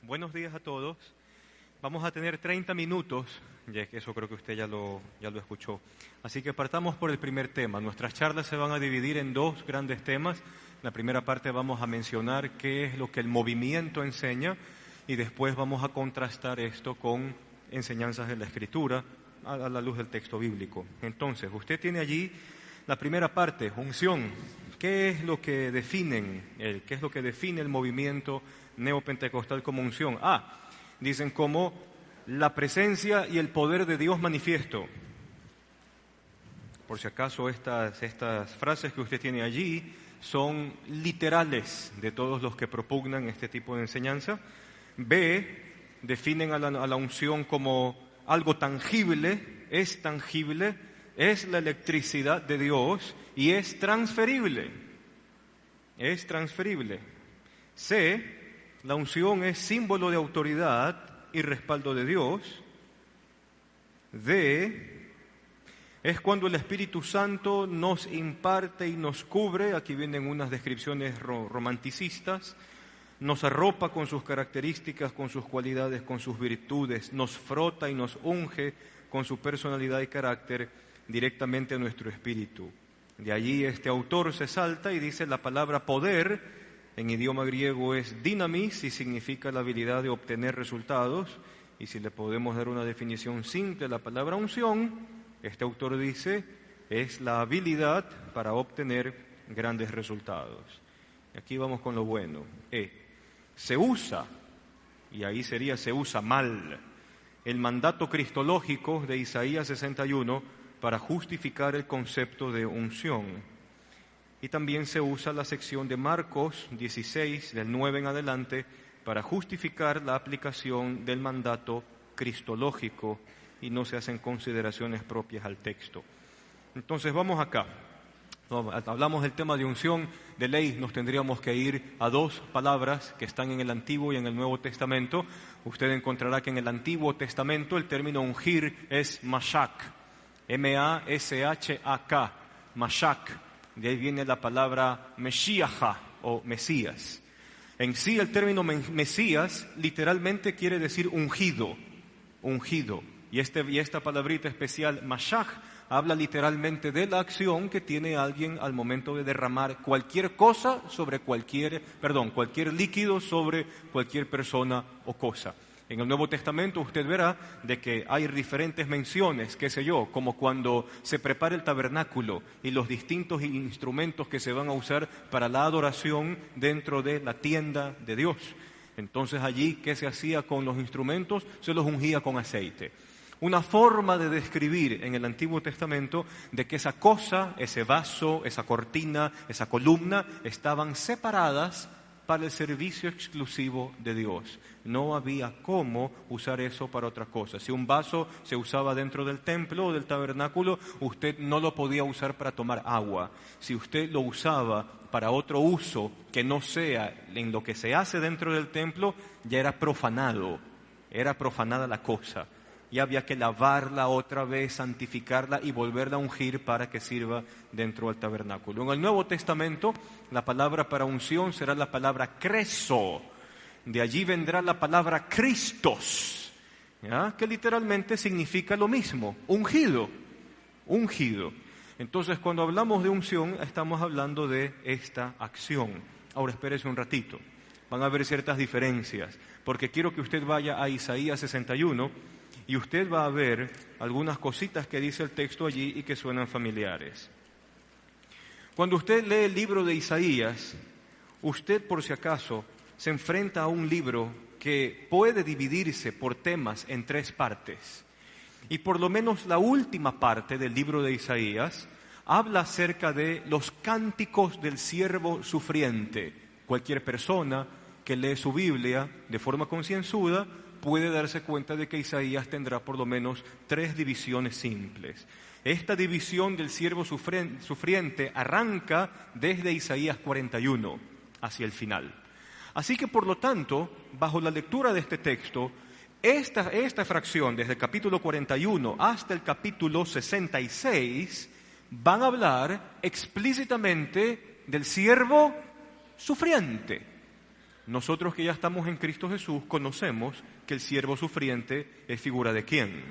Buenos días a todos. Vamos a tener 30 minutos, ya que eso creo que usted ya lo escuchó. Así que partamos por el primer tema. Nuestras charlas se van a dividir en dos grandes temas. En la primera parte vamos a mencionar qué es lo que el movimiento enseña y después vamos a contrastar esto con enseñanzas de la Escritura a la luz del texto bíblico. Entonces, usted tiene allí la primera parte, unción. ¿Qué es lo que define el movimiento neopentecostal como unción? Dicen como la presencia y el poder de Dios manifiesto. Por si acaso estas frases que usted tiene allí son literales de todos los que propugnan este tipo de enseñanza. B, definen a la unción como algo tangible, es la electricidad de Dios y es transferible. C, la unción es símbolo de autoridad y respaldo de Dios. D, es cuando el Espíritu Santo nos imparte y nos cubre, aquí vienen unas descripciones romanticistas, nos arropa con sus características, con sus cualidades, con sus virtudes, nos frota y nos unge con su personalidad y carácter directamente a nuestro espíritu. De allí este autor se salta y dice la palabra poder, en idioma griego es dynamis y significa la habilidad de obtener resultados. Y si le podemos dar una definición simple a la palabra unción, este autor dice es la habilidad para obtener grandes resultados. Aquí vamos con lo bueno. Se usa, y ahí sería se usa mal, el mandato cristológico de Isaías 61 para justificar el concepto de unción. Y también se usa la sección de Marcos 16, del 9 en adelante, para justificar la aplicación del mandato cristológico y no se hacen consideraciones propias al texto. Entonces vamos acá. Hablamos del tema de unción, de ley nos tendríamos que ir a dos palabras que están en el Antiguo y en el Nuevo Testamento. Usted encontrará que en el Antiguo Testamento el término ungir es mashak, M-A-S-H-A-K, mashak. De ahí viene la palabra Mesíaja o Mesías. En sí el término Mesías literalmente quiere decir ungido. Y esta palabrita especial, Mashach, habla literalmente de la acción que tiene alguien al momento de derramar cualquier líquido sobre cualquier persona o cosa. En el Nuevo Testamento usted verá de que hay diferentes menciones, como cuando se prepara el tabernáculo y los distintos instrumentos que se van a usar para la adoración dentro de la tienda de Dios. Entonces allí, ¿qué se hacía con los instrumentos? Se los ungía con aceite. Una forma de describir en el Antiguo Testamento de que esa cosa, ese vaso, esa cortina, esa columna, estaban separadas para el servicio exclusivo de Dios. No había cómo usar eso para otra cosa. Si un vaso se usaba dentro del templo o del tabernáculo, usted no lo podía usar para tomar agua. Si usted lo usaba para otro uso que no sea en lo que se hace dentro del templo, ya era profanada la cosa. Y había que lavarla otra vez, santificarla y volverla a ungir para que sirva dentro del tabernáculo. En el Nuevo Testamento, la palabra para unción será la palabra creso. De allí vendrá la palabra Christos, ¿ya? Que literalmente significa lo mismo, ungido. Entonces, cuando hablamos de unción, estamos hablando de esta acción. Ahora, espérese un ratito. Van a haber ciertas diferencias, porque quiero que usted vaya a Isaías 61, y usted va a ver algunas cositas que dice el texto allí y que suenan familiares. Cuando usted lee el libro de Isaías, usted por si acaso se enfrenta a un libro que puede dividirse por temas en tres partes. Y por lo menos la última parte del libro de Isaías habla acerca de los cánticos del siervo sufriente. Cualquier persona que lee su Biblia de forma concienzuda puede darse cuenta de que Isaías tendrá por lo menos tres divisiones simples. Esta división del siervo sufriente arranca desde Isaías 41 hacia el final. Así que, por lo tanto, bajo la lectura de este texto, esta fracción, desde el capítulo 41 hasta el capítulo 66, van a hablar explícitamente del siervo sufriente. Nosotros que ya estamos en Cristo Jesús conocemos que el siervo sufriente es figura de quién,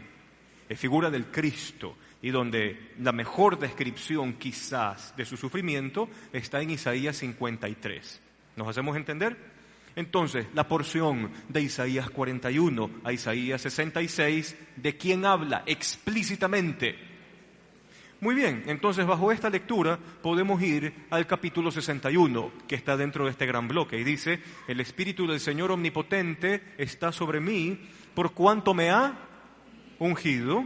es figura del Cristo, y donde la mejor descripción quizás de su sufrimiento está en Isaías 53. ¿Nos hacemos entender? Entonces, la porción de Isaías 41 a Isaías 66, ¿de quién habla explícitamente? Muy bien, entonces bajo esta lectura podemos ir al capítulo 61, que está dentro de este gran bloque, y dice: el Espíritu del Señor Omnipotente está sobre mí, por cuanto me ha ungido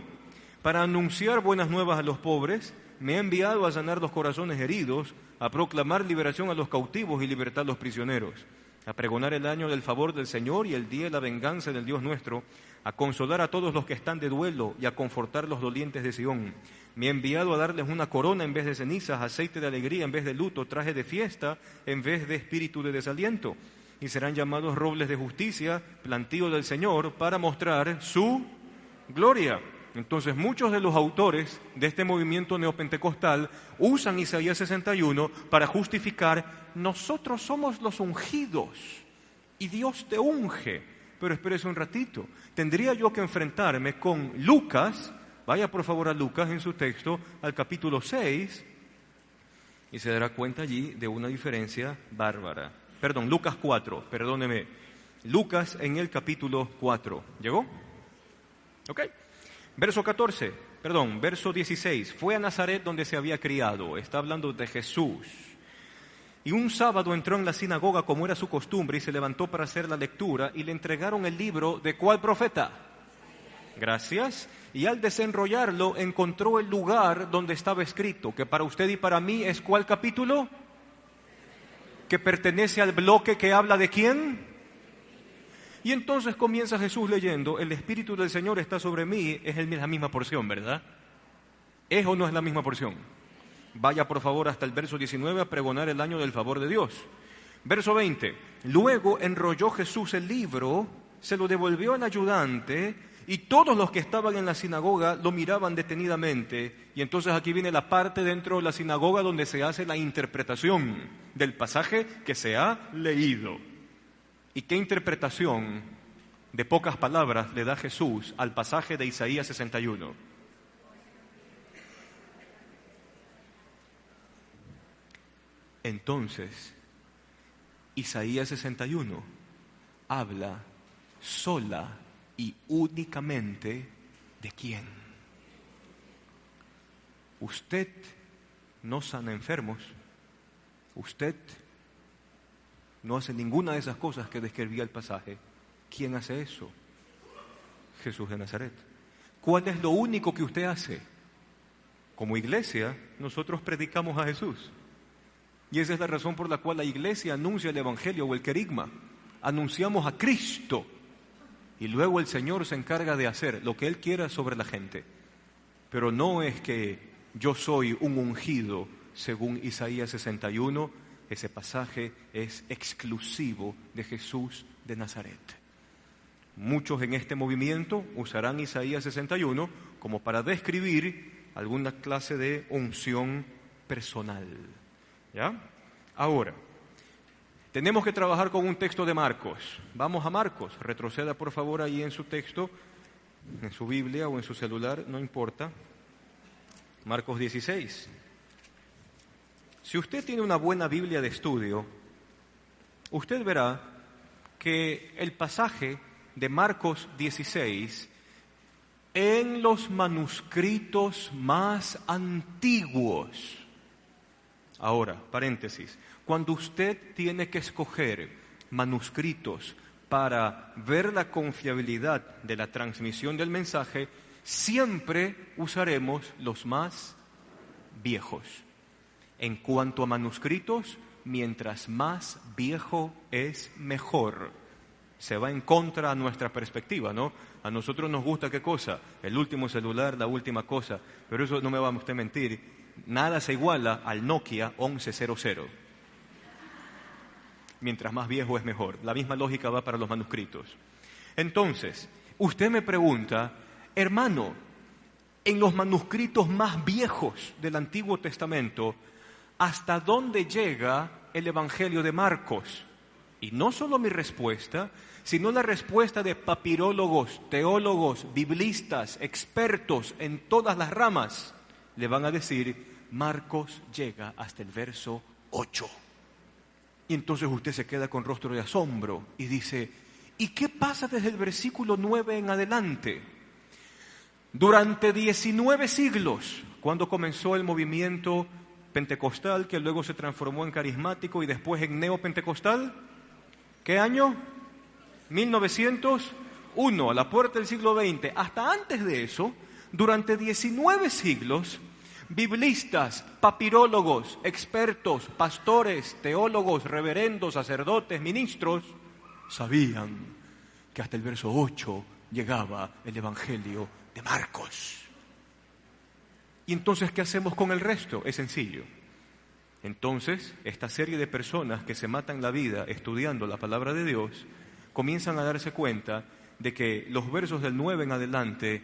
para anunciar buenas nuevas a los pobres, me ha enviado a sanar los corazones heridos, a proclamar liberación a los cautivos y libertad a los prisioneros, a pregonar el año del favor del Señor y el día de la venganza del Dios nuestro, a consolar a todos los que están de duelo y a confortar los dolientes de Sión. Me ha enviado a darles una corona en vez de cenizas, aceite de alegría en vez de luto, traje de fiesta en vez de espíritu de desaliento. Y serán llamados robles de justicia, plantío del Señor, para mostrar su gloria. Entonces, muchos de los autores de este movimiento neopentecostal usan Isaías 61 para justificar: nosotros somos los ungidos y Dios te unge. Pero espérese un ratito, tendría yo que enfrentarme con Lucas. Vaya por favor a Lucas en su texto, al capítulo 6, y se dará cuenta allí de una diferencia bárbara. Perdón, Lucas 4, perdóneme. Lucas en el capítulo 4. ¿Llegó? ¿Ok? Verso 16. Fue a Nazaret donde se había criado. Está hablando de Jesús. Y un sábado entró en la sinagoga como era su costumbre y se levantó para hacer la lectura y le entregaron el libro ¿de cuál profeta? Gracias. Y al desenrollarlo encontró el lugar donde estaba escrito, que para usted y para mí es ¿cuál capítulo? Que pertenece al bloque que habla ¿de quién? Y entonces comienza Jesús leyendo: el Espíritu del Señor está sobre mí. Es la misma porción, ¿verdad? ¿Es o no es la misma porción? Vaya por favor hasta el verso 19 a pregonar el año del favor de Dios. Verso 20. Luego enrolló Jesús el libro, se lo devolvió al ayudante y todos los que estaban en la sinagoga lo miraban detenidamente. Y entonces aquí viene la parte dentro de la sinagoga donde se hace la interpretación del pasaje que se ha leído. ¿Y qué interpretación de pocas palabras le da Jesús al pasaje de Isaías 61? Entonces, Isaías 61 habla sola y únicamente ¿de quién? Usted no sana enfermos, usted no hace ninguna de esas cosas que describía el pasaje. ¿Quién hace eso? Jesús de Nazaret. ¿Cuál es lo único que usted hace? Como iglesia, nosotros predicamos a Jesús. Y esa es la razón por la cual la iglesia anuncia el evangelio o el querigma. Anunciamos a Cristo y luego el Señor se encarga de hacer lo que Él quiera sobre la gente. Pero no es que yo soy un ungido según Isaías 61. Ese pasaje es exclusivo de Jesús de Nazaret. Muchos en este movimiento usarán Isaías 61 como para describir alguna clase de unción personal. ¿Ya? Ahora, tenemos que trabajar con un texto de Marcos. Vamos a Marcos. Retroceda por favor ahí en su texto, en su Biblia o en su celular, no importa. Marcos 16. Si usted tiene una buena Biblia de estudio, usted verá que el pasaje de Marcos 16, en los manuscritos más antiguos. Ahora, paréntesis, cuando usted tiene que escoger manuscritos para ver la confiabilidad de la transmisión del mensaje, siempre usaremos los más viejos. En cuanto a manuscritos, mientras más viejo es mejor. Se va en contra a nuestra perspectiva, ¿no? A nosotros nos gusta ¿qué cosa? El último celular, la última cosa. Pero eso no me va a usted mentir. Nada se iguala al Nokia 1100. Mientras más viejo es mejor. La misma lógica va para los manuscritos. Entonces, usted me pregunta, hermano, en los manuscritos más viejos del Antiguo Testamento, ¿hasta dónde llega el Evangelio de Marcos? Y no solo mi respuesta, sino la respuesta de papirólogos, teólogos, biblistas, expertos en todas las ramas. Le van a decir, Marcos llega hasta el verso 8. Y entonces usted se queda con rostro de asombro y dice, ¿y qué pasa desde el versículo 9 en adelante? Durante 19 siglos, cuando comenzó el movimiento pentecostal, que luego se transformó en carismático y después en neopentecostal, ¿qué año? 1901, a la puerta del siglo XX. Hasta antes de eso, durante 19 siglos, biblistas, papirólogos, expertos, pastores, teólogos, reverendos, sacerdotes, ministros, sabían que hasta el verso 8 llegaba el Evangelio de Marcos. ¿Y entonces qué hacemos con el resto? Es sencillo. Entonces, esta serie de personas que se matan la vida estudiando la palabra de Dios, comienzan a darse cuenta de que los versos del 9 en adelante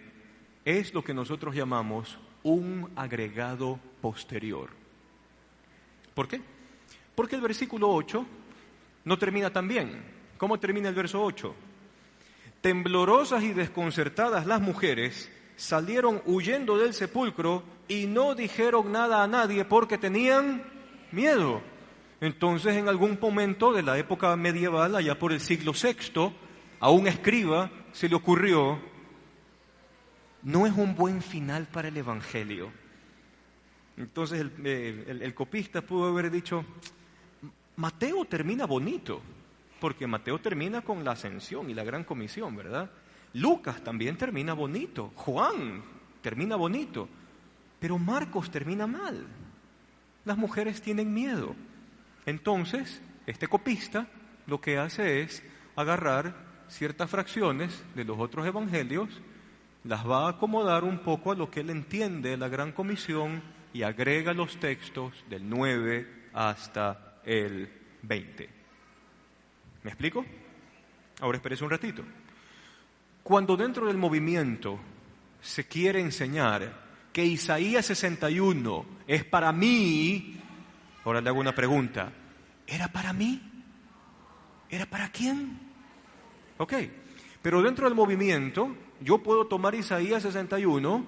es lo que nosotros llamamos un agregado posterior. ¿Por qué? Porque el versículo 8 no termina tan bien. ¿Cómo termina el verso 8? Temblorosas y desconcertadas las mujeres salieron huyendo del sepulcro y no dijeron nada a nadie porque tenían miedo. Entonces, en algún momento de la época medieval, allá por el siglo VI, a un escriba se le ocurrió, no es un buen final para el Evangelio. Entonces el copista pudo haber dicho, Mateo termina bonito, porque Mateo termina con la ascensión y la gran comisión, ¿verdad? Lucas también termina bonito, Juan termina bonito, pero Marcos termina mal. Las mujeres tienen miedo. Entonces, este copista lo que hace es agarrar ciertas fracciones de los otros evangelios, las va a acomodar un poco a lo que él entiende de la gran comisión y agrega los textos del 9 hasta el 20. ¿Me explico? Ahora espérese un ratito. Cuando dentro del movimiento se quiere enseñar que Isaías 61 es para mí, ahora le hago una pregunta. ¿Era para mí? ¿Era para quién? Ok, pero dentro del movimiento yo puedo tomar Isaías 61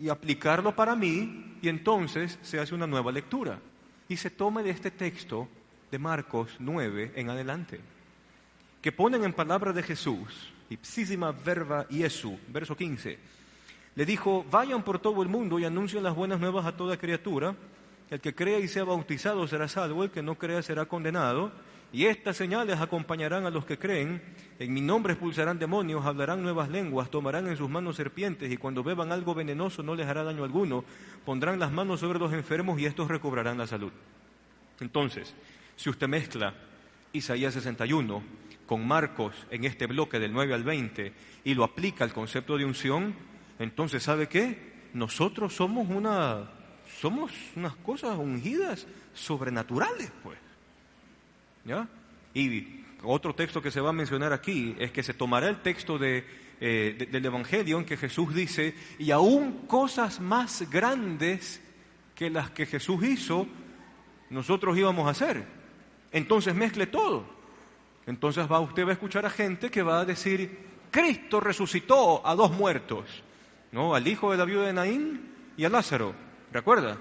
y aplicarlo para mí y entonces se hace una nueva lectura y se toma de este texto de Marcos 9 en adelante, que ponen en palabras de Jesús, ipsísima verba Iesu, verso 15, le dijo, vayan por todo el mundo y anuncien las buenas nuevas a toda criatura, el que crea y sea bautizado será salvo, el que no crea será condenado, y estas señales acompañarán a los que creen, en mi nombre expulsarán demonios, hablarán nuevas lenguas, tomarán en sus manos serpientes, y cuando beban algo venenoso no les hará daño alguno, pondrán las manos sobre los enfermos y estos recobrarán la salud. Entonces, si usted mezcla Isaías 61 con Marcos en este bloque del 9 al 20 y lo aplica al concepto de unción, entonces, ¿sabe qué? Nosotros somos unas cosas ungidas sobrenaturales, pues. ¿Ya? Y otro texto que se va a mencionar aquí es que se tomará el texto del Evangelio en que Jesús dice, y aún cosas más grandes que las que Jesús hizo, nosotros íbamos a hacer. Entonces mezcle todo. Entonces usted va a escuchar a gente que va a decir, Cristo resucitó a 2 muertos, ¿no? Al hijo de la viuda de Naín y a Lázaro, ¿recuerda?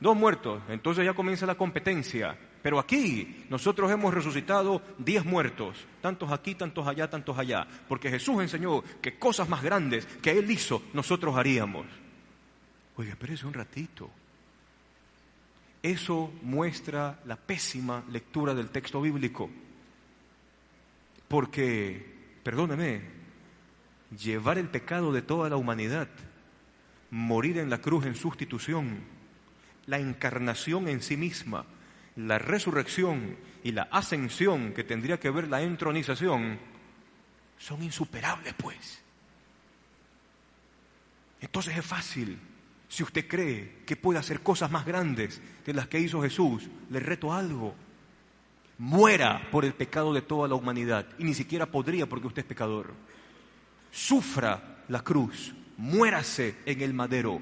2 muertos. Entonces ya comienza la competencia. Pero aquí nosotros hemos resucitado 10 muertos, tantos aquí, tantos allá, porque Jesús enseñó que cosas más grandes que Él hizo, nosotros haríamos. Oiga, espérese un ratito. Eso muestra la pésima lectura del texto bíblico. Porque, perdóneme, llevar el pecado de toda la humanidad, morir en la cruz en sustitución, la encarnación en sí misma, la resurrección y la ascensión que tendría que ver la entronización, son insuperables, pues. Entonces es fácil. Si usted cree que puede hacer cosas más grandes de las que hizo Jesús, le reto algo. Muera por el pecado de toda la humanidad. Y ni siquiera podría porque usted es pecador. Sufra la cruz. Muérase en el madero.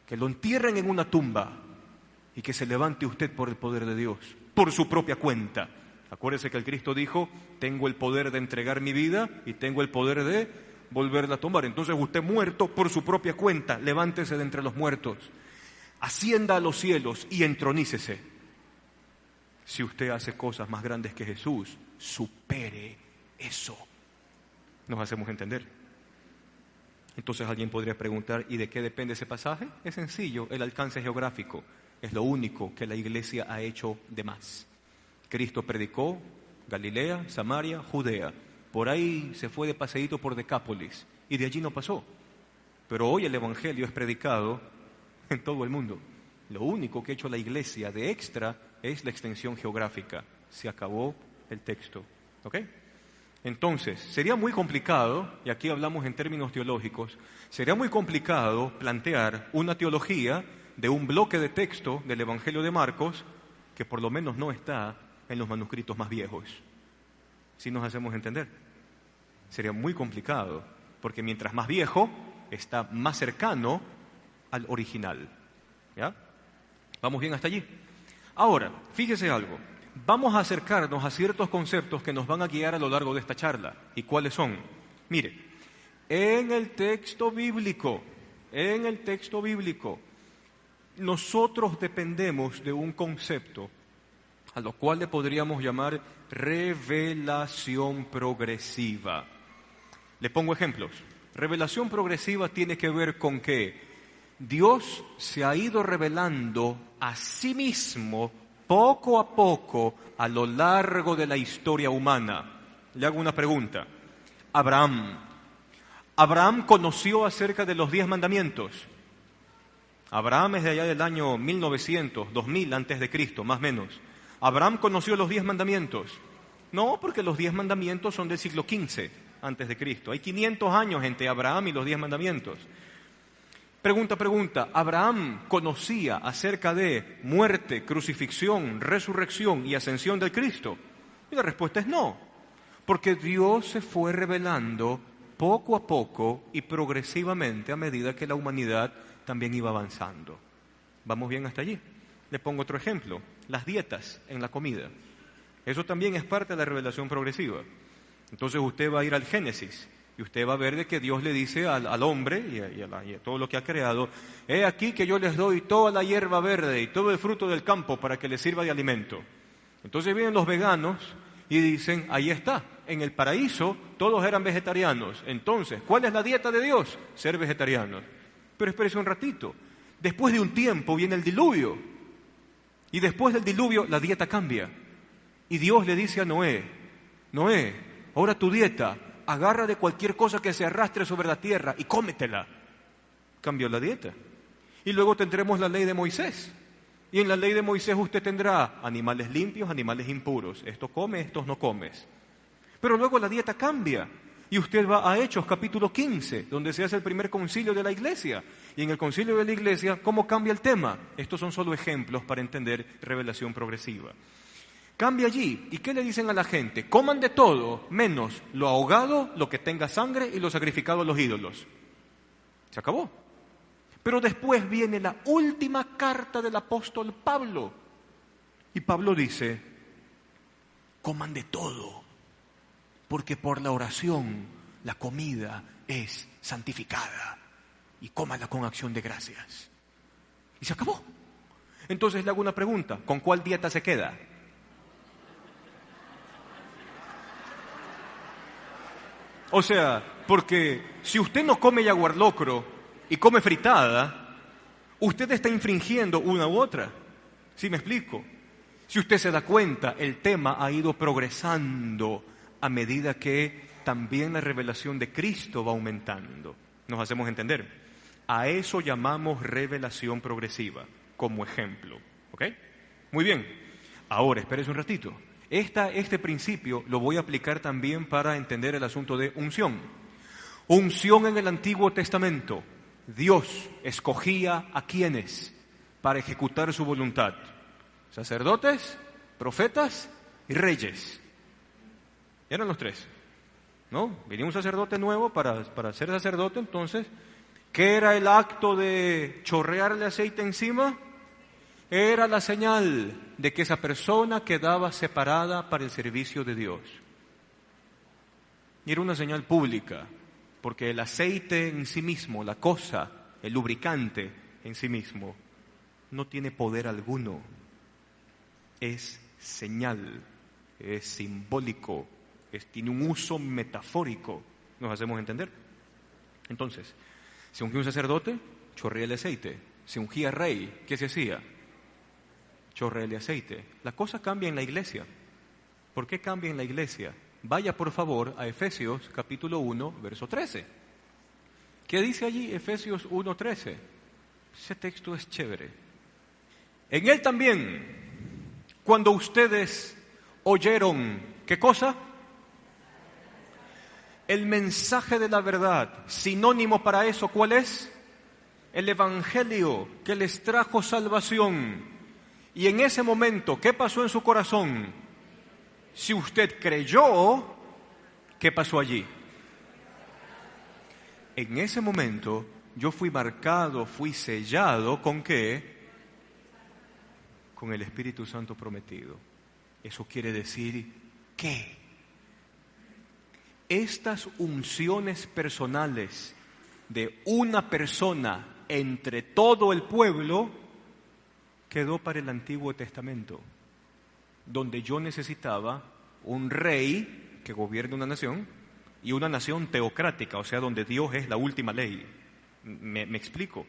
Que lo entierren en una tumba. Y que se levante usted por el poder de Dios. Por su propia cuenta. Acuérdese que el Cristo dijo, tengo el poder de entregar mi vida y tengo el poder de volverla a tomar. Entonces usted muerto por su propia cuenta, levántese de entre los muertos, ascienda a los cielos y entronícese. Si usted hace cosas más grandes que Jesús, supere eso. ¿Nos hacemos entender? Entonces alguien podría preguntar, ¿y de qué depende ese pasaje? Es sencillo, el alcance geográfico. Es lo único que la iglesia ha hecho de más. Cristo predicó Galilea, Samaria, Judea. Por ahí se fue de paseíto por Decápolis y de allí no pasó. Pero hoy el evangelio es predicado en todo el mundo. Lo único que ha hecho la iglesia de extra es la extensión geográfica. Se acabó el texto. ¿Ok? Entonces, sería muy complicado, y aquí hablamos en términos teológicos, sería muy complicado plantear una teología de un bloque de texto del Evangelio de Marcos que por lo menos no está en los manuscritos más viejos. ¿Sí nos hacemos entender? Sería muy complicado, porque mientras más viejo, está más cercano al original. ¿Ya? ¿Vamos bien hasta allí? Ahora, fíjese algo. Vamos a acercarnos a ciertos conceptos que nos van a guiar a lo largo de esta charla. ¿Y cuáles son? Mire, en el texto bíblico, nosotros dependemos de un concepto a lo cual le podríamos llamar revelación progresiva. Le pongo ejemplos. Revelación progresiva tiene que ver con que Dios se ha ido revelando a sí mismo poco a poco a lo largo de la historia humana. Le hago una pregunta. Abraham conoció acerca de los 10 mandamientos. Abraham es de allá del año 1900, 2000 antes de Cristo, más o menos. ¿Abraham conoció los 10 mandamientos? No, porque los 10 mandamientos son del siglo XV antes de Cristo. Hay 500 años entre Abraham y los 10 mandamientos. Pregunta, ¿Abraham conocía acerca de muerte, crucifixión, resurrección y ascensión del Cristo? Y la respuesta es no, porque Dios se fue revelando poco a poco y progresivamente a medida que la humanidad también iba avanzando. ¿Vamos bien hasta allí? Le pongo otro ejemplo, las dietas en la comida. Eso también es parte de la revelación progresiva. Entonces usted va a ir al Génesis y usted va a ver de que Dios le dice al hombre y a todo lo que ha creado, he aquí que yo les doy toda la hierba verde y todo el fruto del campo para que les sirva de alimento. Entonces vienen los veganos y dicen, ahí está, en el paraíso todos eran vegetarianos. Entonces, ¿cuál es la dieta de Dios? Ser vegetarianos. Pero espérese un ratito, después de un tiempo viene el diluvio. Y después del diluvio la dieta cambia. Y Dios le dice a Noé, ahora tu dieta, agarra de cualquier cosa que se arrastre sobre la tierra y cómetela. Cambió la dieta. Y luego tendremos la ley de Moisés. Y en la ley de Moisés usted tendrá animales limpios, animales impuros. Esto come, estos no comes. Pero luego la dieta cambia. Y usted va a Hechos capítulo 15, donde se hace el primer concilio de la iglesia. Y en el concilio de la iglesia, ¿cómo cambia el tema? Estos son solo ejemplos para entender revelación progresiva. Cambia allí. ¿Y qué le dicen a la gente? Coman de todo, menos lo ahogado, lo que tenga sangre y lo sacrificado a los ídolos. Se acabó. Pero después viene la última carta del apóstol Pablo. Y Pablo dice, coman de todo, porque por la oración la comida es santificada. Y cómala con acción de gracias. Y se acabó. Entonces le hago una pregunta, ¿con cuál dieta se queda? O sea, porque si usted no come yaguarlocro y come fritada, usted está infringiendo una u otra. ¿Sí me explico? Si usted se da cuenta, el tema ha ido progresando a medida que también la revelación de Cristo va aumentando. ¿Nos hacemos entender? A eso llamamos revelación progresiva, como ejemplo. ¿Ok? Muy bien. Ahora, espérese un ratito. Este principio lo voy a aplicar también para entender el asunto de unción. Unción en el Antiguo Testamento. Dios escogía a quienes para ejecutar su voluntad. Sacerdotes, profetas y reyes. Eran los 3. ¿No? Venía un sacerdote nuevo para ser sacerdote, entonces, ¿qué era el acto de chorrearle aceite encima? Era la señal de que esa persona quedaba separada para el servicio de Dios. Y era una señal pública, porque el aceite en sí mismo, la cosa, el lubricante en sí mismo, no tiene poder alguno. Es señal, es simbólico, tiene un uso metafórico. ¿Nos hacemos entender? Entonces, se ungía un sacerdote, chorrea el aceite. Se ungía rey, ¿qué se hacía? Chorrea el aceite. La cosa cambia en la iglesia. ¿Por qué cambia en la iglesia? Vaya por favor a Efesios capítulo 1, verso 13. ¿Qué dice allí Efesios 1, 13? Ese texto es chévere. En él también, cuando ustedes oyeron, ¿qué cosa? El mensaje de la verdad. Sinónimo para eso, ¿cuál es? El evangelio que les trajo salvación. Y en ese momento, ¿qué pasó en su corazón? Si usted creyó, ¿qué pasó allí? En ese momento yo fui marcado, fui sellado, ¿con qué? Con el Espíritu Santo prometido. Eso quiere decir que estas unciones personales de una persona entre todo el pueblo quedó para el Antiguo Testamento, donde yo necesitaba un rey que gobierne una nación y una nación teocrática, o sea, donde Dios es la última ley. Me explico.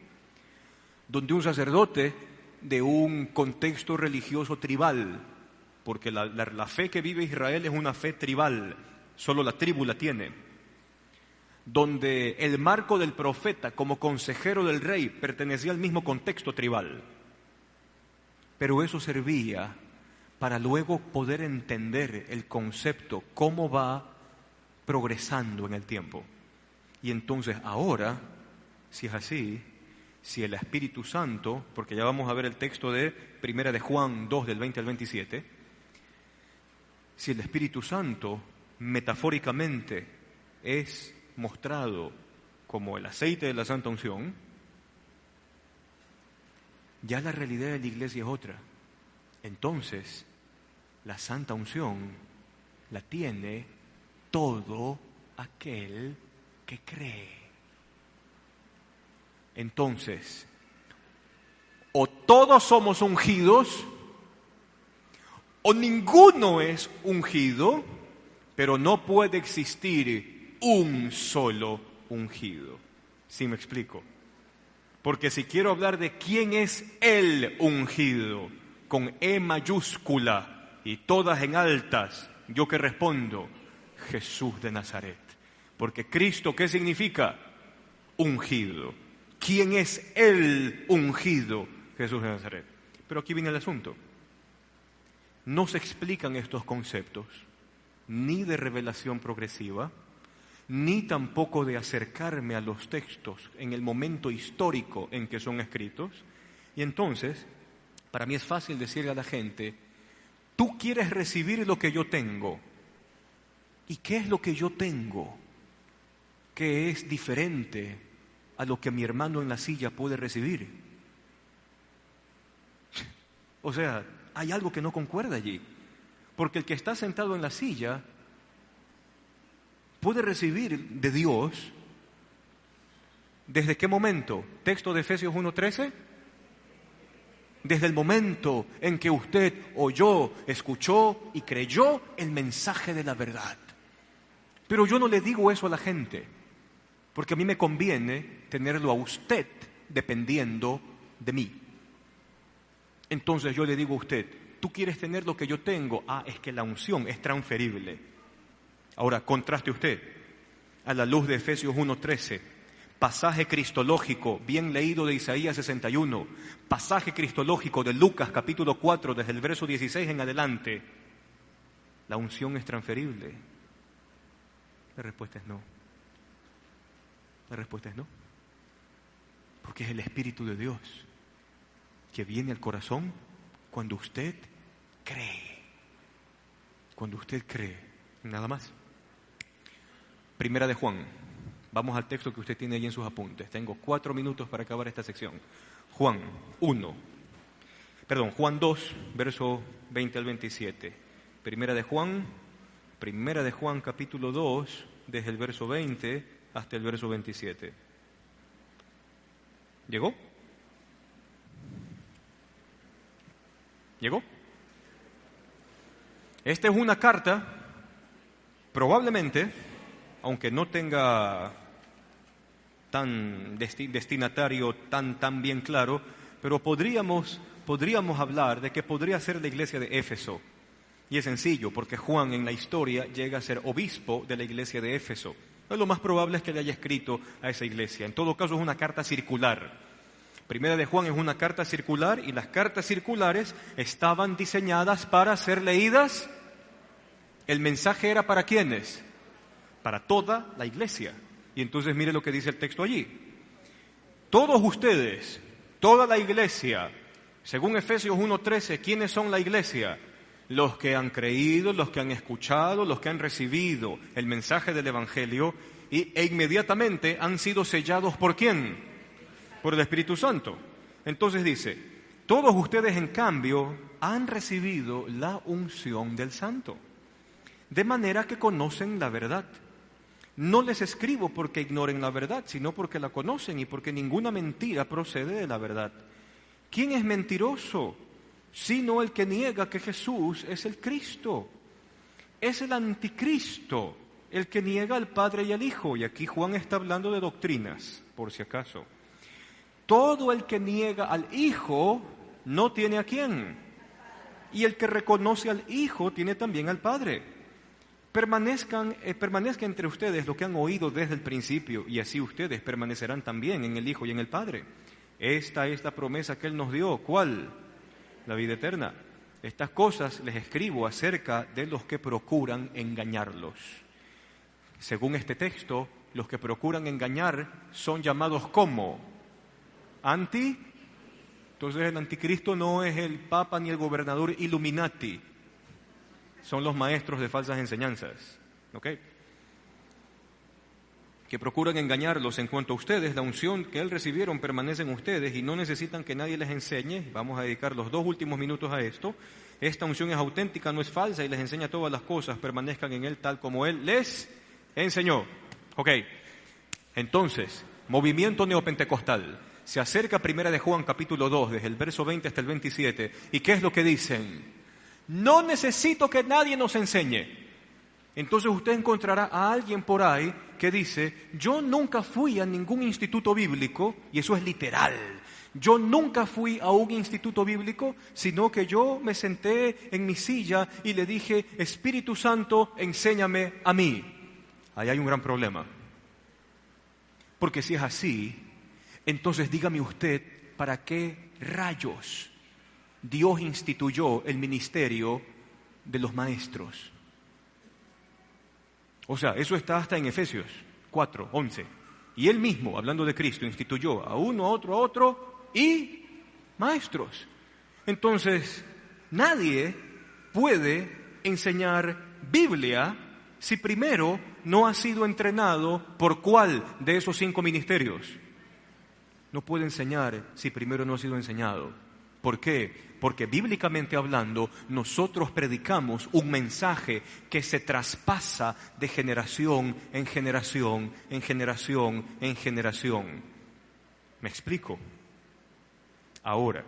Donde un sacerdote de un contexto religioso tribal, porque la fe que vive Israel es una fe tribal, solo la tribu la tiene. Donde el marco del profeta como consejero del rey pertenecía al mismo contexto tribal. Pero eso servía para luego poder entender el concepto, cómo va progresando en el tiempo. Y entonces ahora, si es así, si el Espíritu Santo, porque ya vamos a ver el texto de Primera de Juan 2 del 20 al 27, si el Espíritu Santo metafóricamente es mostrado como el aceite de la santa unción, ya la realidad de la iglesia es otra. Entonces, la santa unción la tiene todo aquel que cree. Entonces, o todos somos ungidos, o ninguno es ungido, pero no puede existir un solo ungido. ¿Sí me explico? Porque si quiero hablar de quién es el ungido, con E mayúscula y todas en altas, ¿yo qué respondo? Jesús de Nazaret. Porque Cristo, ¿qué significa? Ungido. ¿Quién es el ungido? Jesús de Nazaret. Pero aquí viene el asunto. No se explican estos conceptos, ni de revelación progresiva, ni tampoco de acercarme a los textos en el momento histórico en que son escritos. Y entonces, para mí es fácil decirle a la gente, tú quieres recibir lo que yo tengo. ¿Y qué es lo que yo tengo? Que es diferente a lo que mi hermano en la silla puede recibir. O sea, hay algo que no concuerda allí. Porque el que está sentado en la silla puede recibir de Dios. ¿Desde qué momento? Texto de Efesios 1:13. Desde el momento en que usted oyó, escuchó y creyó el mensaje de la verdad. Pero yo no le digo eso a la gente, porque a mí me conviene tenerlo a usted dependiendo de mí. Entonces yo le digo a usted, ¿tú quieres tener lo que yo tengo? Ah, es que la unción es transferible. Ahora, contraste usted a la luz de Efesios 1:13, pasaje cristológico bien leído de Isaías 61, pasaje cristológico de Lucas capítulo 4, desde el verso 16 en adelante. ¿La unción es transferible? La respuesta es no. La respuesta es no. Porque es el Espíritu de Dios que viene al corazón cuando usted cree. Cuando usted cree, nada más. Primera de Juan. Vamos al texto que usted tiene allí en sus apuntes. Tengo 4 minutos para acabar esta sección. Juan 1. Juan 2, verso 20 al 27. Primera de Juan capítulo 2, desde el verso 20 hasta el verso 27. ¿Llegó? ¿Llegó? Esta es una carta, probablemente, aunque no tenga tan destinatario tan bien claro, pero podríamos hablar de que podría ser la iglesia de Éfeso. Y es sencillo, porque Juan en la historia llega a ser obispo de la iglesia de Éfeso. Lo más probable es que le haya escrito a esa iglesia. En todo caso es una carta circular. Primera de Juan es una carta circular y las cartas circulares estaban diseñadas para ser leídas. ¿El mensaje era para quiénes? Para toda la iglesia. Y entonces mire lo que dice el texto allí. Todos ustedes, toda la iglesia, según Efesios 1:13, ¿quiénes son la iglesia? Los que han creído, los que han escuchado, los que han recibido el mensaje del Evangelio e inmediatamente han sido sellados ¿por quién? Por el Espíritu Santo. Entonces dice, todos ustedes en cambio han recibido la unción del Santo, de manera que conocen la verdad. No les escribo porque ignoren la verdad, sino porque la conocen y porque ninguna mentira procede de la verdad. ¿Quién es mentiroso? Sino el que niega que Jesús es el Cristo. Es el anticristo, el que niega al Padre y al Hijo. Y aquí Juan está hablando de doctrinas, por si acaso. Todo el que niega al Hijo no tiene a quién. Y el que reconoce al Hijo tiene también al Padre. Permanezca entre ustedes lo que han oído desde el principio, y así ustedes permanecerán también en el Hijo y en el Padre. Esta es la promesa que Él nos dio. ¿Cuál? La vida eterna. Estas cosas les escribo acerca de los que procuran engañarlos. Según este texto, los que procuran engañar son llamados ¿cómo? Entonces el anticristo no es el papa ni el gobernador Illuminati. Son los maestros de falsas enseñanzas. ¿Ok? Que procuran engañarlos. En cuanto a ustedes, la unción que Él recibieron permanece en ustedes y no necesitan que nadie les enseñe. Vamos a dedicar los 2 últimos minutos a esto. Esta unción es auténtica, no es falsa y les enseña todas las cosas. Permanezcan en Él tal como Él les enseñó. Ok, entonces, movimiento neopentecostal. Se acerca Primera de Juan capítulo 2, desde el verso 20 hasta el 27. ¿Y qué es lo que dicen? No necesito que nadie nos enseñe. Entonces usted encontrará a alguien por ahí que dice, yo nunca fui a ningún instituto bíblico, y eso es literal. Yo nunca fui a un instituto bíblico, sino que yo me senté en mi silla y le dije, Espíritu Santo, enséñame a mí. Ahí hay un gran problema. Porque si es así, entonces dígame usted, ¿para qué rayos Dios instituyó el ministerio de los maestros? O sea, eso está hasta en Efesios 4:11. Y Él mismo, hablando de Cristo, instituyó a uno, a otro y maestros. Entonces, nadie puede enseñar Biblia si primero no ha sido entrenado por cuál de esos 5 ministerios. No puede enseñar si primero no ha sido enseñado. ¿Por qué? Porque bíblicamente hablando, nosotros predicamos un mensaje que se traspasa de generación en generación, en generación, en generación. ¿Me explico? Ahora,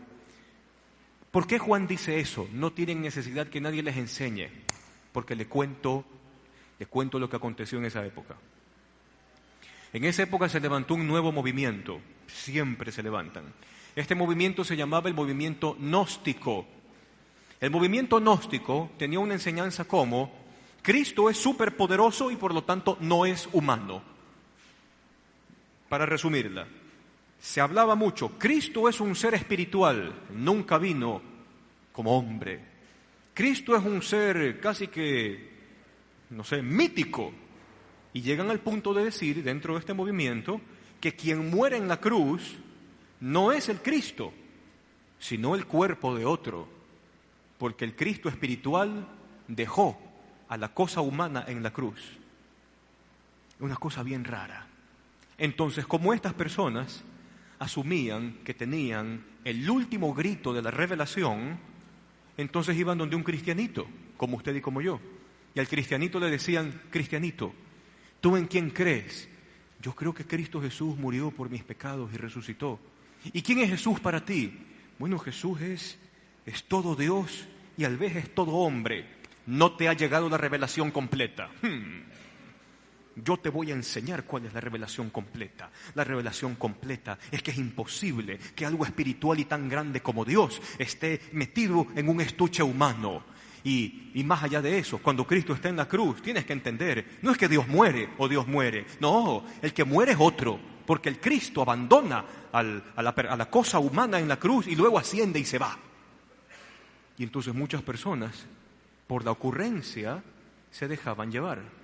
¿por qué Juan dice eso? No tienen necesidad que nadie les enseñe, porque le cuento lo que aconteció en esa época. En esa época se levantó un nuevo movimiento, siempre se levantan. Este movimiento se llamaba el movimiento gnóstico. El movimiento gnóstico tenía una enseñanza como Cristo es superpoderoso y por lo tanto no es humano. Para resumirla, se hablaba mucho, Cristo es un ser espiritual, nunca vino como hombre. Cristo es un ser casi que, mítico. Y llegan al punto de decir, dentro de este movimiento, que quien muere en la cruz no es el Cristo, sino el cuerpo de otro, porque el Cristo espiritual dejó a la cosa humana en la cruz. Una cosa bien rara. Entonces, como estas personas asumían que tenían el último grito de la revelación, entonces iban donde un cristianito, como usted y como yo. Y al cristianito le decían: cristianito, ¿tú en quién crees? Yo creo que Cristo Jesús murió por mis pecados y resucitó. ¿Y quién es Jesús para ti? Bueno, Jesús es todo Dios y a la vez es todo hombre. No te ha llegado la revelación completa. Yo te voy a enseñar cuál es la revelación completa. La revelación completa es que es imposible que algo espiritual y tan grande como Dios esté metido en un estuche humano. Y más allá de eso, cuando Cristo está en la cruz, tienes que entender, no es que Dios muere o Dios muere. No, el que muere es otro, porque el Cristo abandona a la cosa humana en la cruz y luego asciende y se va. Y entonces muchas personas, por la ocurrencia, se dejaban llevar.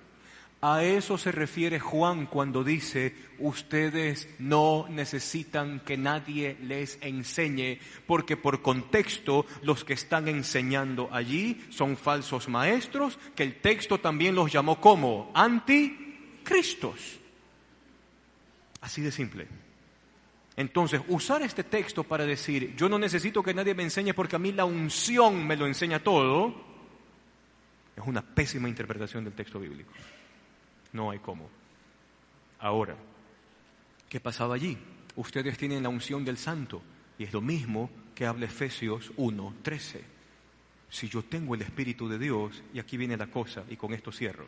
A eso se refiere Juan cuando dice: ustedes no necesitan que nadie les enseñe, porque por contexto los que están enseñando allí son falsos maestros, que el texto también los llamó como anticristos. Así de simple. Entonces, usar este texto para decir: yo no necesito que nadie me enseñe porque a mí la unción me lo enseña todo, es una pésima interpretación del texto bíblico. No hay cómo. Ahora, ¿qué pasaba allí? Ustedes tienen la unción del Santo y es lo mismo que habla Efesios 1:13. Si yo tengo el Espíritu de Dios, y aquí viene la cosa y con esto cierro.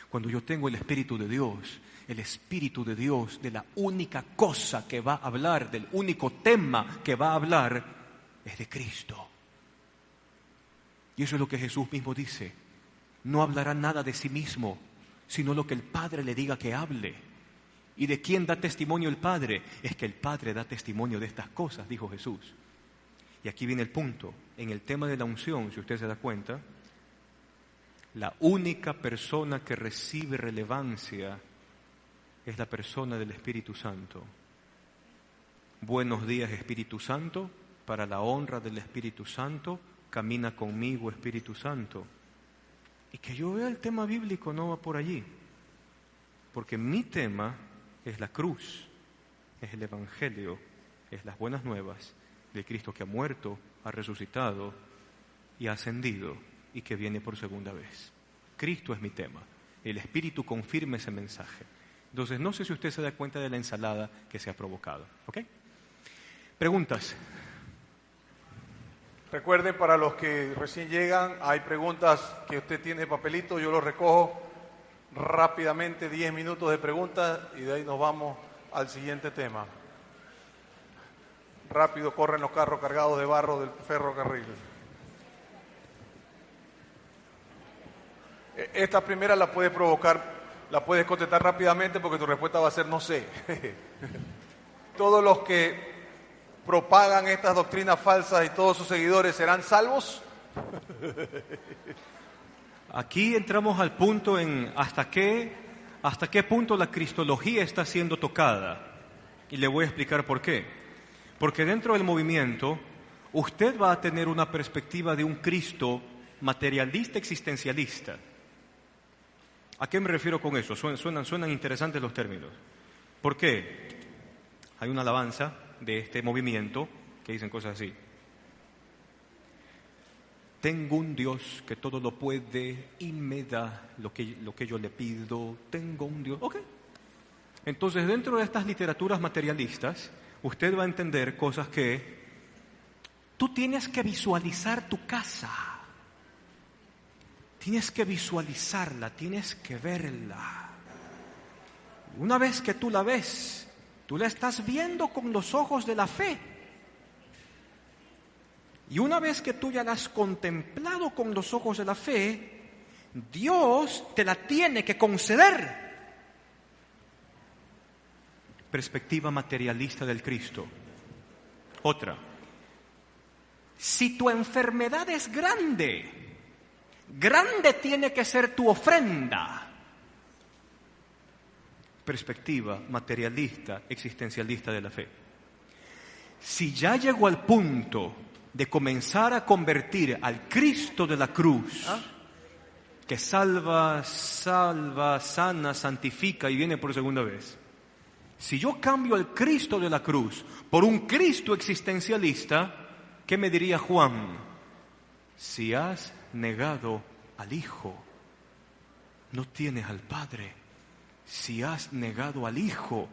Cuando yo tengo el Espíritu de Dios, de la única cosa que va a hablar, del único tema que va a hablar, es de Cristo. Y eso es lo que Jesús mismo dice. No hablará nada de sí mismo, sino lo que el Padre le diga que hable. ¿Y de quién da testimonio el Padre? Es que el Padre da testimonio de estas cosas, dijo Jesús. Y aquí viene el punto. En el tema de la unción, si usted se da cuenta, la única persona que recibe relevancia es la persona del Espíritu Santo. Buenos días, Espíritu Santo, para la honra del Espíritu Santo, camina conmigo, Espíritu Santo. Y que yo vea el tema bíblico no va por allí, porque mi tema es la cruz, es el Evangelio, es las buenas nuevas de Cristo que ha muerto, ha resucitado y ha ascendido y que viene por segunda vez. Cristo es mi tema, el Espíritu confirma ese mensaje. Entonces no sé si usted se da cuenta de la ensalada que se ha provocado. ¿Ok? Preguntas. Recuerden, para los que recién llegan, hay preguntas que usted tiene de papelito, yo los recojo rápidamente, 10 minutos de preguntas y de ahí nos vamos al siguiente tema. Rápido corren los carros cargados de barro del ferrocarril. Esta primera la puedes provocar, la puedes contestar rápidamente porque tu respuesta va a ser no sé. Todos los que propagan estas doctrinas falsas y todos sus seguidores serán salvos. Aquí entramos al punto en hasta qué punto la cristología está siendo tocada. Y le voy a explicar por qué. Porque dentro del movimiento, usted va a tener una perspectiva de un Cristo materialista existencialista. ¿A qué me refiero con eso? Suenan interesantes los términos. ¿Por qué? Hay una alabanza de este movimiento que dicen cosas así: tengo un Dios que todo lo puede y me da lo que yo le pido. Tengo un Dios. Ok. Entonces, dentro de estas literaturas materialistas, usted va a entender cosas que tú tienes que visualizar tu casa. Tienes que visualizarla, tienes que verla. Una vez que tú la ves, tú la estás viendo con los ojos de la fe. Y una vez que tú ya la has contemplado con los ojos de la fe, Dios te la tiene que conceder. Perspectiva materialista del Cristo. Otra. Si tu enfermedad es grande, grande tiene que ser tu ofrenda. Perspectiva materialista, existencialista de la fe. Si ya llegó al punto de comenzar a convertir al Cristo de la cruz, que salva, sana, santifica y viene por segunda vez, Si yo cambio al Cristo de la cruz por un Cristo existencialista, ¿qué me diría Juan? Si has negado al Hijo, no tienes al Padre. Si has negado al Hijo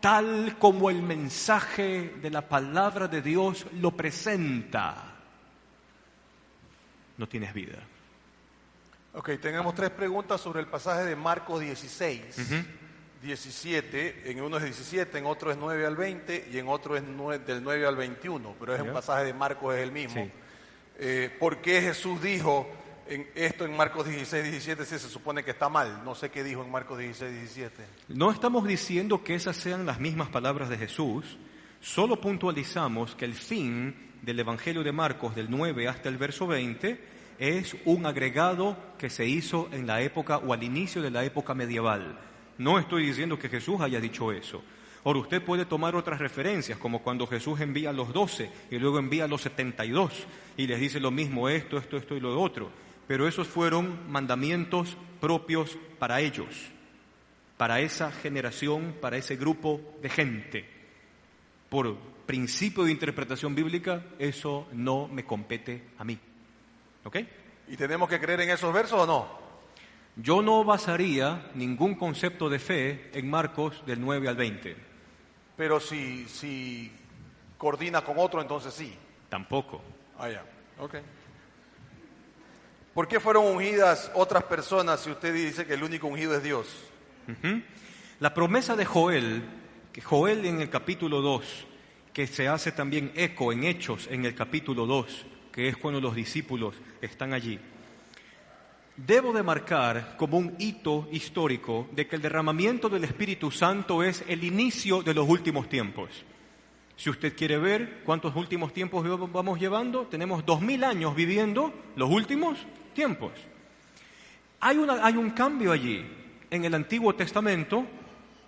tal como el mensaje de la palabra de Dios lo presenta, no tienes vida. Ok, tenemos 3 preguntas sobre el pasaje de Marcos 16, 17, en uno es 17, en otro es 9 al 20 y en otro es del 9 al 21, pero es un pasaje de Marcos, es el mismo. Sí. ¿Por qué Jesús dijo esto en Marcos 16, 17 si se supone que está mal? No sé qué dijo en Marcos 16, 17. No estamos diciendo que esas sean las mismas palabras de Jesús, solo puntualizamos que el fin del Evangelio de Marcos del 9 hasta el verso 20 es un agregado que se hizo en la época o al inicio de la época medieval. No estoy diciendo que Jesús haya dicho eso. Ahora, usted puede tomar otras referencias, como cuando Jesús envía a los 12 y luego envía a los 72 y les dice lo mismo, esto y lo otro. Pero esos fueron mandamientos propios para ellos, para esa generación, para ese grupo de gente. Por principio de interpretación bíblica, eso no me compete a mí. ¿Ok? ¿Y tenemos que creer en esos versos o no? Yo no basaría ningún concepto de fe en Marcos del 9 al 20. Pero si coordina con otro, entonces sí. Tampoco. Ah, ya. Ok. ¿Por qué fueron ungidas otras personas si usted dice que el único ungido es Dios? La promesa de Joel, que Joel en el capítulo 2, que se hace también eco en Hechos en el capítulo 2, que es cuando los discípulos están allí. Debo de marcar como un hito histórico de que el derramamiento del Espíritu Santo es el inicio de los últimos tiempos. Si usted quiere ver cuántos últimos tiempos vamos llevando, tenemos 2000 años viviendo los últimos tiempos. Hay un cambio allí. En el Antiguo Testamento,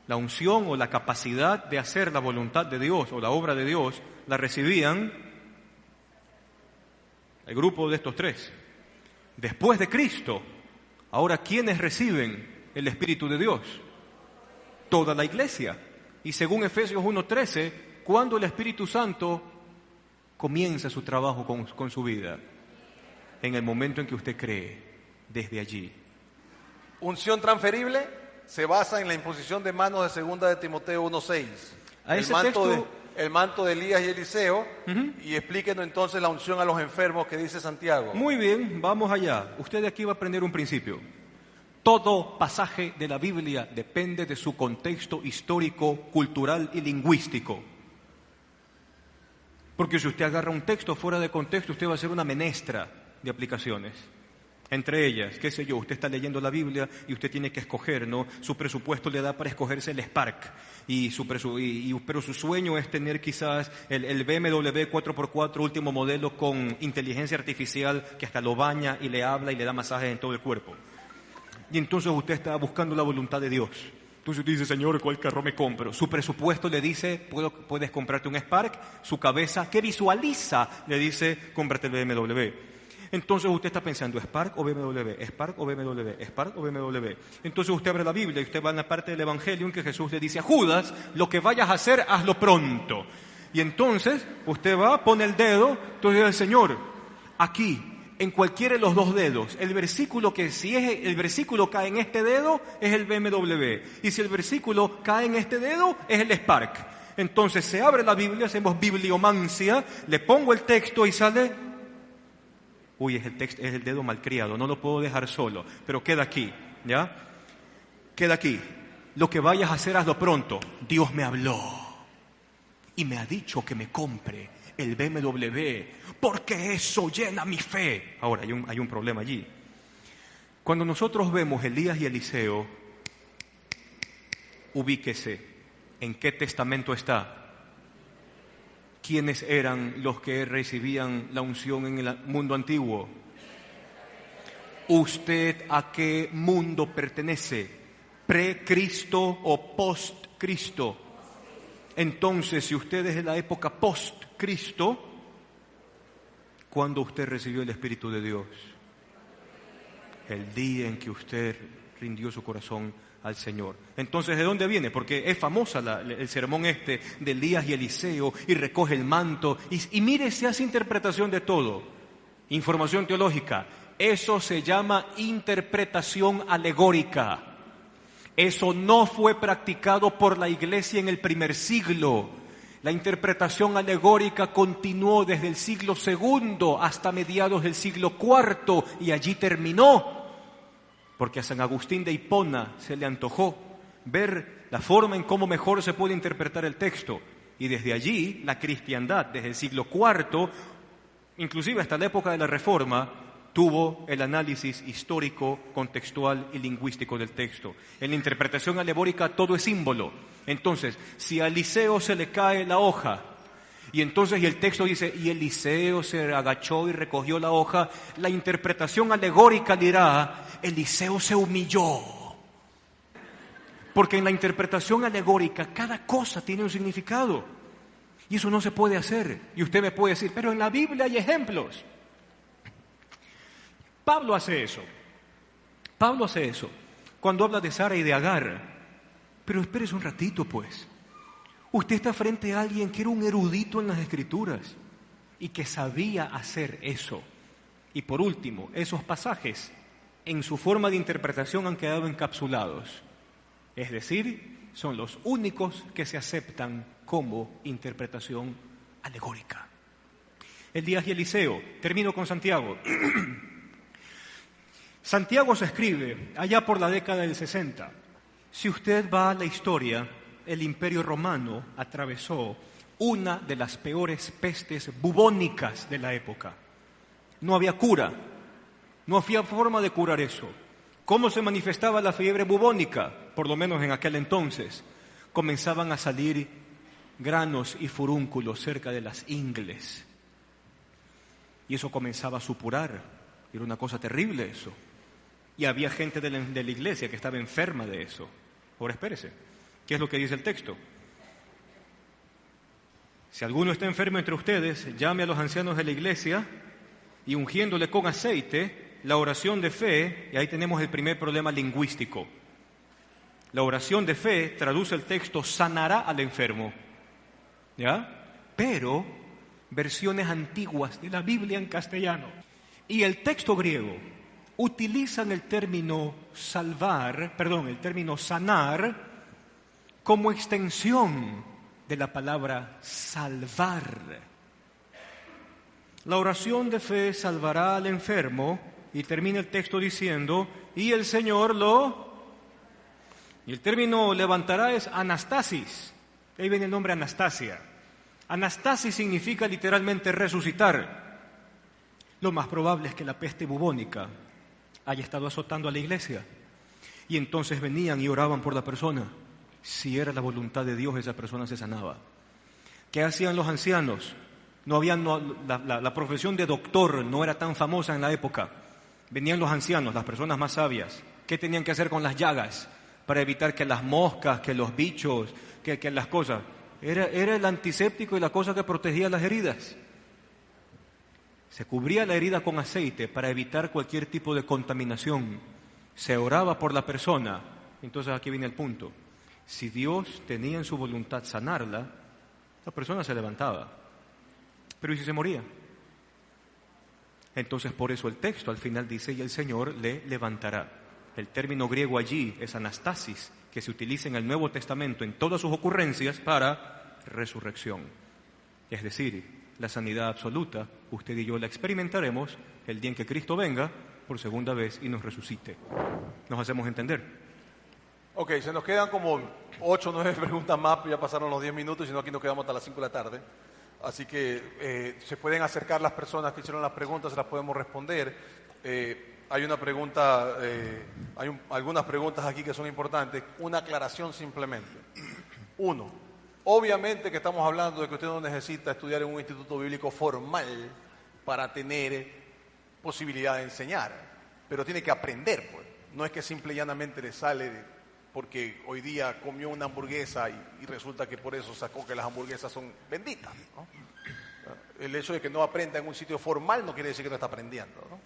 la unción o la capacidad de hacer la voluntad de Dios o la obra de Dios la recibían el grupo de estos 3. Después de Cristo, ahora ¿quiénes reciben el Espíritu de Dios? Toda la iglesia. Y según Efesios 1:13, ¿cuándo el Espíritu Santo comienza su trabajo con su vida? En el momento en que usted cree, desde allí. Unción transferible se basa en la imposición de manos de 2 de Timoteo 1:6. El manto de Elías y Eliseo, y explíquenos entonces la unción a los enfermos que dice Santiago. Muy bien, vamos allá. Usted aquí va a aprender un principio. Todo pasaje de la Biblia depende de su contexto histórico, cultural y lingüístico. Porque si usted agarra un texto fuera de contexto, usted va a hacer una menestra de aplicaciones. Entre ellas, qué sé yo, usted está leyendo la Biblia y usted tiene que escoger, ¿no? Su presupuesto le da para escogerse el Spark, pero su sueño es tener quizás el BMW 4x4 último modelo con inteligencia artificial que hasta lo baña y le habla y le da masajes en todo el cuerpo. Y entonces usted está buscando la voluntad de Dios. Entonces usted dice, Señor, ¿cuál carro me compro? Su presupuesto le dice, puedes comprarte un Spark. Su cabeza, ¿qué visualiza? Le dice, cómprate el BMW. Entonces usted está pensando, ¿Spark o BMW? ¿Spark o BMW? ¿Spark o BMW? Entonces usted abre la Biblia y usted va en la parte del Evangelio en que Jesús le dice a Judas, lo que vayas a hacer, hazlo pronto. Y entonces usted va, pone el dedo, entonces dice, Señor, aquí, en cualquiera de los 2 dedos, el versículo que si es el versículo cae en este dedo, es el BMW. Y si el versículo cae en este dedo, es el Spark. Entonces se abre la Biblia, hacemos bibliomancia, le pongo el texto y sale... Uy, es el dedo malcriado, no lo puedo dejar solo, pero queda aquí, ¿ya? Queda aquí. Lo que vayas a hacer, hazlo pronto. Dios me habló y me ha dicho que me compre el BMW, porque eso llena mi fe. Ahora, hay un problema allí. Cuando nosotros vemos Elías y Eliseo, ubíquese, ¿en qué testamento está? ¿Quiénes eran los que recibían la unción en el mundo antiguo? ¿Usted a qué mundo pertenece? ¿Pre-Cristo o post-Cristo? Entonces, si usted es de la época post-Cristo, ¿cuándo usted recibió el Espíritu de Dios? El día en que usted rindió su corazón al Señor. Entonces, ¿de dónde viene? Porque es famosa el sermón de Elías y Eliseo, y recoge el manto, y mire, se hace interpretación de todo. Información teológica. Eso se llama interpretación alegórica. Eso no fue practicado por la iglesia en el primer siglo. La interpretación alegórica continuó desde el siglo II hasta mediados del siglo IV y allí terminó, porque a San Agustín de Hipona se le antojó ver la forma en cómo mejor se puede interpretar el texto. Y desde allí la cristiandad, desde el siglo IV, inclusive hasta la época de la Reforma, tuvo el análisis histórico, contextual y lingüístico del texto. En la interpretación alegórica todo es símbolo. Entonces, si a Eliseo se le cae la hoja, y el texto dice, y Eliseo se agachó y recogió la hoja, la interpretación alegórica dirá, Eliseo se humilló. Porque en la interpretación alegórica cada cosa tiene un significado. Y eso no se puede hacer. Y usted me puede decir, pero en la Biblia hay ejemplos. Pablo hace eso cuando habla de Sara y de Agar. Pero espérese un ratito, pues. Usted está frente a alguien que era un erudito en las Escrituras y que sabía hacer eso. Y por último, esos pasajes en su forma de interpretación han quedado encapsulados. Es decir, son los únicos que se aceptan como interpretación alegórica. Elías y Eliseo. Termino con Santiago. Santiago se escribe allá por la década del 60. Si usted va a la historia, el Imperio Romano atravesó una de las peores pestes bubónicas de la época. No había cura, no había forma de curar eso. ¿Cómo se manifestaba la fiebre bubónica? Por lo menos en aquel entonces. Comenzaban a salir granos y furúnculos cerca de las ingles. Y eso comenzaba a supurar. Era una cosa terrible eso. Y había gente de la iglesia que estaba enferma de eso. Ahora espérese, ¿qué es lo que dice el texto? Si alguno está enfermo entre ustedes, llame a los ancianos de la iglesia y ungiéndole con aceite, la oración de fe, y ahí tenemos el primer problema lingüístico. La oración de fe traduce el texto, sanará al enfermo. ¿Ya? Pero versiones antiguas de la Biblia en castellano y el texto griego utilizan el término sanar como extensión de la palabra salvar. La oración de fe salvará al enfermo y termina el texto diciendo, y el Señor y el término levantará es anastasis. Ahí viene el nombre Anastasia. Anastasis significa literalmente resucitar. Lo más probable es que la peste bubónica haya estado azotando a la iglesia. Y entonces venían y oraban por la persona. Si era la voluntad de Dios, esa persona se sanaba. ¿Qué hacían los ancianos? La profesión de doctor no era tan famosa en la época. Venían los ancianos, las personas más sabias. ¿Qué tenían que hacer con las llagas? Para evitar que las moscas, que los bichos, que las cosas. Era el antiséptico y la cosa que protegía las heridas. Se cubría la herida con aceite para evitar cualquier tipo de contaminación. Se oraba por la persona. Entonces aquí viene el punto. Si Dios tenía en su voluntad sanarla, la persona se levantaba. Pero ¿y si se moría? Entonces por eso el texto al final dice, y el Señor le levantará. El término griego allí es anastasis, que se utiliza en el Nuevo Testamento en todas sus ocurrencias para resurrección. Es decir, la sanidad absoluta, usted y yo la experimentaremos el día en que Cristo venga por segunda vez y nos resucite. ¿Nos hacemos entender? Ok, se nos quedan como 8 o 9 preguntas más, ya pasaron los 10 minutos y si no aquí nos quedamos hasta las 5 de la tarde. Así que se pueden acercar las personas que hicieron las preguntas, se las podemos responder. Hay una pregunta, algunas preguntas aquí que son importantes. Una aclaración simplemente. 1. Obviamente que estamos hablando de que usted no necesita estudiar en un instituto bíblico formal para tener posibilidad de enseñar, pero tiene que aprender, pues. No es que simple y llanamente le sale porque hoy día comió una hamburguesa y resulta que por eso sacó que las hamburguesas son benditas, ¿no? El hecho de que no aprenda en un sitio formal no quiere decir que no está aprendiendo, ¿no?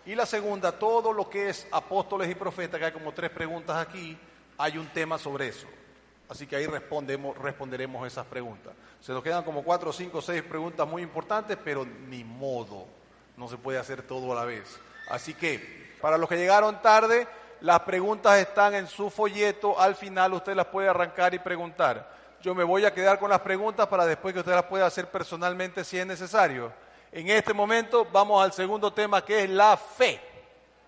Y la segunda, todo lo que es apóstoles y profetas, que hay como 3 preguntas aquí, hay un tema sobre eso. Así que ahí responderemos esas preguntas. Se nos quedan como 4, 5, 6 preguntas muy importantes, pero ni modo, no se puede hacer todo a la vez. Así que, para los que llegaron tarde, las preguntas están en su folleto, al final usted las puede arrancar y preguntar. Yo me voy a quedar con las preguntas para después que usted las pueda hacer personalmente si es necesario. En este momento vamos al segundo tema, que es la fe.